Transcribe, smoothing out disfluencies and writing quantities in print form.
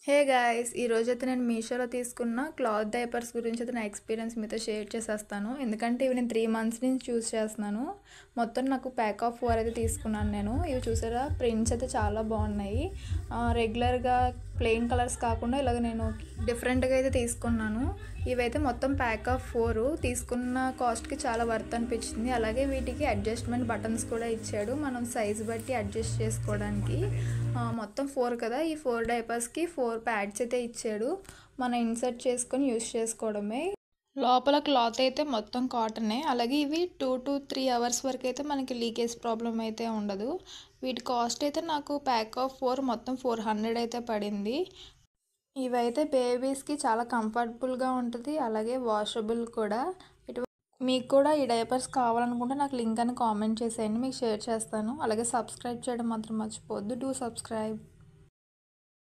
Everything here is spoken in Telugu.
హే గాయ్స్, ఈరోజైతే నేను మీషోలో తీసుకున్న క్లాత్ డైపర్స్ గురించి అయితే నా ఎక్స్పీరియన్స్ మీతో షేర్ చేసేస్తాను. ఎందుకంటే ఇవి నేను 3 మంత్స్ నుంచి చూస్ చేస్తున్నాను. మొత్తం నాకు ప్యాక్ ఆఫ్ 4 అయితే తీసుకున్నాను నేను. ఇవి చూసారా, ప్రింట్స్ అయితే చాలా బాగున్నాయి. రెగ్యులర్గా ప్లెయిన్ కలర్స్ కాకుండా ఇలాగ నేను డిఫరెంట్గా అయితే తీసుకున్నాను. ఇవైతే మొత్తం ప్యాక్ ఆఫ్ 4 తీసుకున్న కాస్ట్కి చాలా వర్త్ అనిపించింది. అలాగే వీటికి అడ్జస్ట్మెంట్ బటన్స్ కూడా ఇచ్చాడు, మనం సైజు బట్టి అడ్జస్ట్ చేసుకోవడానికి. మొత్తం 4 కదా, ఈ 4 డైపర్స్కి 4 ప్యాడ్స్ అయితే ఇచ్చాడు. మనం ఇన్సర్ట్ చేసుకొని యూస్ చేసుకోవడమే. లోపల క్లాత్ అయితే మొత్తం కాటనే. అలాగే ఇవి 2 to 3 అవర్స్ వరకు అయితే మనకి లీకేజ్ ప్రాబ్లం అయితే ఉండదు. వీటి కాస్ట్ అయితే నాకు ప్యాక్ ఆఫ్ 4 మొత్తం 400 అయితే పడింది. ఇవైతే బేబీస్కి చాలా కంఫర్టబుల్గా ఉంటుంది, అలాగే వాషబుల్ కూడా. మీకు కూడా ఈ డైపర్స్ కావాలనుకుంటే నాకు లింక్ అని కామెంట్ చేసేయండి, మీకు షేర్ చేస్తాను. అలాగే సబ్స్క్రైబ్ చేయడం మాత్రం మర్చిపోవద్దు. Do subscribe.